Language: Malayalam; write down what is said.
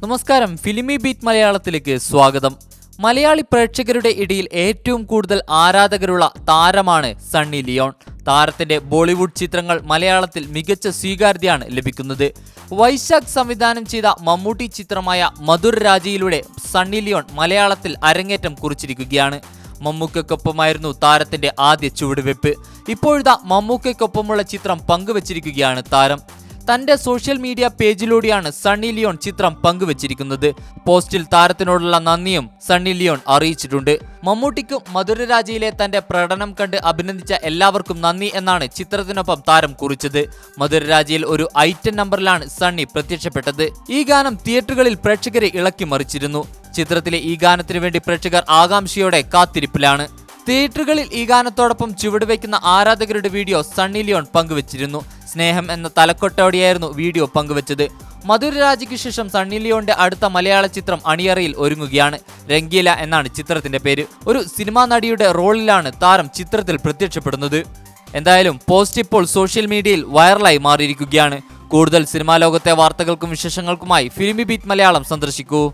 നമസ്കാരം, ഫിലിമി ബീറ്റ് മലയാളത്തിലേക്ക് സ്വാഗതം. മലയാളി പ്രേക്ഷകരുടെ ഇടയിൽ ഏറ്റവും കൂടുതൽ ആരാധകരുള്ള താരമാണ് സണ്ണി ലിയോൺ. താരത്തിന്റെ ബോളിവുഡ് ചിത്രങ്ങൾ മലയാളത്തിൽ മികച്ച സ്വീകാര്യതയാണ് ലഭിക്കുന്നത്. വൈശാഖ് സംവിധാനം ചെയ്ത മമ്മൂട്ടി ചിത്രമായ മധുർ രാജയിലൂടെ സണ്ണി ലിയോൺ മലയാളത്തിൽ അരങ്ങേറ്റം കുറിച്ചിരിക്കുകയാണ്. മമ്മൂക്കയ്ക്കൊപ്പമായിരുന്നു താരത്തിന്റെ ആദ്യ ചുവടുവെപ്പ്. ഇപ്പോഴത്തെ മമ്മൂക്കയ്ക്കൊപ്പമുള്ള ചിത്രം പങ്കുവച്ചിരിക്കുകയാണ് താരം. തന്റെ സോഷ്യൽ മീഡിയ പേജിലൂടെയാണ് സണ്ണി ലിയോൺ ചിത്രം പങ്കുവച്ചിരിക്കുന്നത്. പോസ്റ്റിൽ താരത്തിനോടുള്ള നന്ദിയും സണ്ണി ലിയോൺ അറിയിച്ചിട്ടുണ്ട്. മമ്മൂട്ടിക്കും മധുരരാജയിലെ തന്റെ പ്രകടനം കണ്ട് അഭിനന്ദിച്ച എല്ലാവർക്കും നന്ദി എന്നാണ് ചിത്രത്തിനൊപ്പം താരം കുറിച്ചത്. മധുരരാജയിൽ ഒരു ഐറ്റം നമ്പറിലാണ് സണ്ണി പ്രത്യക്ഷപ്പെട്ടത്. ഈ ഗാനം തിയേറ്ററുകളിൽ പ്രേക്ഷകരെ ഇളക്കി മറിച്ചിരുന്നു. ചിത്രത്തിലെ ഈ ഗാനത്തിനു വേണ്ടി പ്രേക്ഷകർ ആകാംക്ഷയോടെ കാത്തിരിപ്പിലാണ്. തിയേറ്ററുകളിൽ ഈ ഗാനത്തോടൊപ്പം ചുവടുവയ്ക്കുന്ന ആരാധകരുടെ വീഡിയോ സണ്ണി ലിയോൺ പങ്കുവച്ചിരുന്നു. സ്നേഹം എന്ന തലക്കെട്ടോടെയായിരുന്നു വീഡിയോ പങ്കുവച്ചത്. മധുരരാജയ്ക്ക് ശേഷം സണ്ണി ലിയോന്റെ അടുത്ത മലയാള ചിത്രം അണിയറയിൽ ഒരുങ്ങുകയാണ്. രംഗീല എന്നാണ് ചിത്രത്തിന്റെ പേര്. ഒരു സിനിമാ നടിയുടെ റോളിലാണ് താരം ചിത്രത്തിൽ പ്രത്യക്ഷപ്പെടുന്നത്. എന്തായാലും പോസ്റ്റ് ഇപ്പോൾ സോഷ്യൽ മീഡിയയിൽ വൈറലായി മാറിയിരിക്കുകയാണ്. കൂടുതൽ സിനിമാ ലോകത്തെ വാർത്തകൾക്കും വിശേഷങ്ങൾക്കുമായി ഫിലിമി ബീറ്റ് മലയാളം സന്ദർശിക്കൂ.